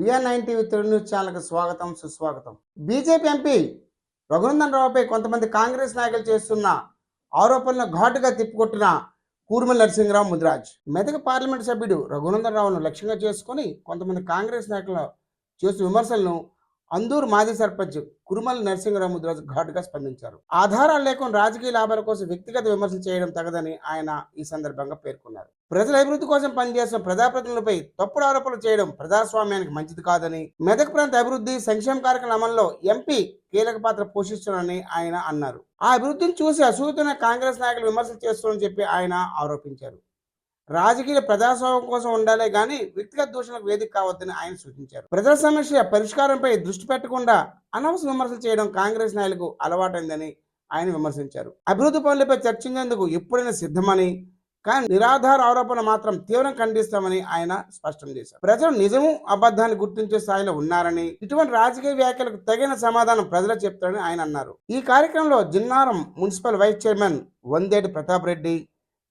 BR9 TV Telugu news ఛానల్కి స్వాగతం సుస్వాగతం. బీజేపీ ఎంపీ రఘునందన్ రావుపై కొంతమంది కాంగ్రెస్ నాయకులు చేస్తున్న ఆరోపణలను ఘాటుగా తిప్పికొట్టిన కూర్మల నరసింహరావు ముదిరాజ్. మెదక్ పార్లమెంట్ సభ్యుడు రఘునందన్ రావును లక్ష్యంగా చేసుకుని కొంతమంది కాంగ్రెస్ నాయకులు చేస్తున్న విమర్శలను అందూరు మాజీ సర్పంచ్ కురుమల నరసింహరావు ముదిరాజ్ ఘాటుగా స్పందించారు. ఆధారాలు లేకుండా రాజకీయ లాభాల కోసం వ్యక్తిగత విమర్శలు చేయడం తగదని ఆయన ఈ సందర్భంగా పేర్కొన్నారు. ప్రజల అభివృద్ధి కోసం పనిచేస్తున్న ప్రజాప్రతినిధులపై తప్పుడు ఆరోపణలు చేయడం ప్రజాస్వామ్యానికి మంచిది కాదని, మెదక్ ప్రాంత అభివృద్ధి సంక్షేమ కార్యక్రమాల అమల్లో ఎంపీ కీలక పాత్ర పోషిస్తున్నారని ఆయన అన్నారు. ఆ అభివృద్ధిని చూసి అసూయతోనే కాంగ్రెస్ నాయకులు విమర్శలు చేస్తున్నారని చెప్పి ఆయన ఆరోపించారు. రాజకీయ ప్రజాస్వామ్యం కోసం ఉండాలే గాని వ్యక్తిగత దూషణలకు వేదిక కావద్దని ఆయన సూచించారు. ప్రజల సమస్య పరిష్కారంపై దృష్టి పెట్టకుండా అనవసర విమర్శలు చేయడం కాంగ్రెస్ నాయకులకు అలవాటైందని ఆయన విమర్శించారు. అభివృద్ధి పనులపై చర్చించేందుకు ఎప్పుడైనా సిద్ధమని, కానీ నిరాధార ఆరోపణ మాత్రం తీవ్రంగా ఖండిస్తామని ఆయన స్పష్టం చేశారు. ప్రజలు నిజము అబద్ధాన్ని గుర్తించే స్థాయిలో ఉన్నారని, ఇటువంటి రాజకీయ వ్యాఖ్యలకు తగిన సమాధానం ప్రజలు చెప్తారని ఆయన అన్నారు. ఈ కార్యక్రమంలో Jinnaram municipal vice chairman Vandeti Pratap Reddy,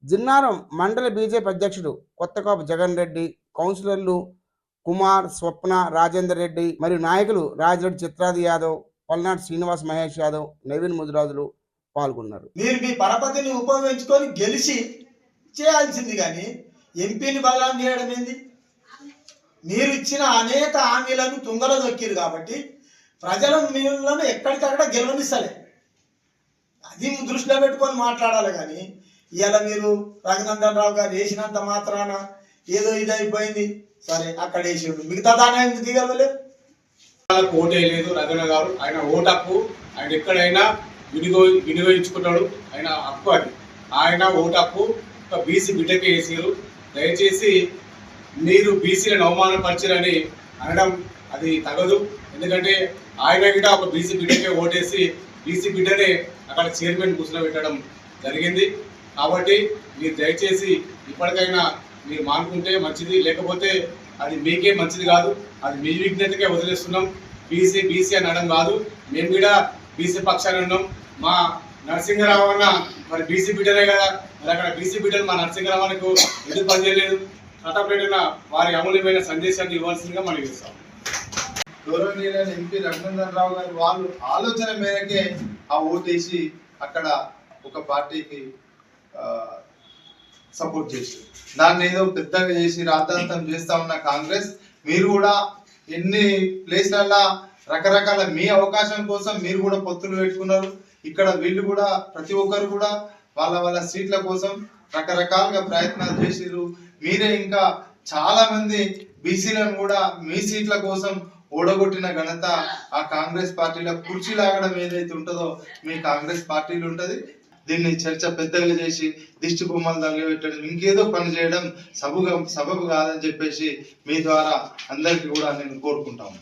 Jinnaram మండల బీజేపీ అధ్యక్షుడు కొత్తకాపు జగన్ రెడ్డి, కౌన్సిలర్లు కుమార్, స్వప్న, రాజేందర్ రెడ్డి మరియు నాయకులు రాజిరెడ్డి చిత్రాది యాదవ్, పల్నాడు శ్రీనివాస్ మహేష్ యాదవ్, నవీన్ ముదిరాజులు పాల్గొన్నారు. మీరు మీ పరపతిని ఉపయోగించుకొని గెలిచి చేయాల్సింది కానీ ఎంపీని బదనాం చేయడం ఏంది? మీరు ఇచ్చిన అనేక హామీలను తుంగలో దొక్కిరు కాబట్టి ప్రజలు మిమ్మల్ని ఎక్కడికక్కడ గెలవనిస్తలే. అది దృష్టిలో పెట్టుకొని మాట్లాడాలి. కానీ ఇవాళ మీరు రఘునందన్ రావు గారు వేసినంత మాత్రాన ఏదో ఇది అయిపోయింది, సరే అక్కడ వేసాడు, మిగతా దాని ఎందుకు దిగలలేదు? ఓటు వేయలేదు రఘునందన్ గారు. ఆయన ఓటు హక్కు, ఆయన ఎక్కడైనా వినియోగించుకుంటాడు, ఆయన హక్కు అది. ఆయన ఓటు హక్కు ఒక బీసీ బిడ్డకే వేసారు. దయచేసి మీరు బీసీలను అవమానపరిచారని అనడం అది తగదు. ఎందుకంటే ఆయన గిట ఒక బీసీ బిడ్డకే ఓటేసి బీసీ బిడ్డనే అక్కడ చైర్మన్ కూర్చోబెట్టడం జరిగింది. కాబట్టి మీరు దయచేసి ఇప్పటికైనా మీరు మానుకుంటే మంచిది, లేకపోతే అది మీకే మంచిది కాదు. అది మీ విజ్ఞతకే వదిలేస్తున్నాం. బీసీ అనడం కాదు, మేము కూడా బీసీ పక్షాన్ని ఉన్నాం. మా నరసింహరావు అన్న మరి బీసీ బిడ్డనే కదా, మరి అక్కడ బీసీ బిడ్డలు మా నరసింహరావుకు ఎందుకు పనిచేయలేదు? ప్రతాపరెడ్డిన వారి అమూల్యమైన సందేశాన్ని ఇవ్వాల్సిందిగా మనం ఇస్తాం. గౌరవనీయులైన ఎంపీ రఘునందన్ రావు గారు వాళ్ళు ఆలోచన మేరకే ఆ ఓటేసి అక్కడ ఒక పార్టీకి సపోర్ట్ చేసి దాన్ని ఏదో పెద్దగా చేసి రాద్ధాంతం చేస్తా ఉన్న కాంగ్రెస్, మీరు కూడా ఎన్ని ప్లేస్లల్లా రకరకాల మీ అవకాశం కోసం మీరు కూడా పొత్తులు పెట్టుకున్నారు. ఇక్కడ వీళ్ళు కూడా ప్రతి ఒక్కరు కూడా వాళ్ళ సీట్ల కోసం రకరకాలుగా ప్రయత్నాలు చేసిరు. మీరే ఇంకా చాలా మంది బీసీలను కూడా మీ సీట్ల కోసం ఓడగొట్టిన ఘనత ఆ కాంగ్రెస్ పార్టీలో కుర్చీ లాగడం ఏదైతే ఉంటుందో మీ కాంగ్రెస్ పార్టీలు ఉంటుంది. దీన్ని చర్చ పెద్దగా చేసి దిష్టి బొమ్మలు తగలబెట్టడం, ఇంకేదో పని చేయడం సబబు కాదని చెప్పేసి మీ ద్వారా అందరికీ కూడా నేను కోరుకుంటాను.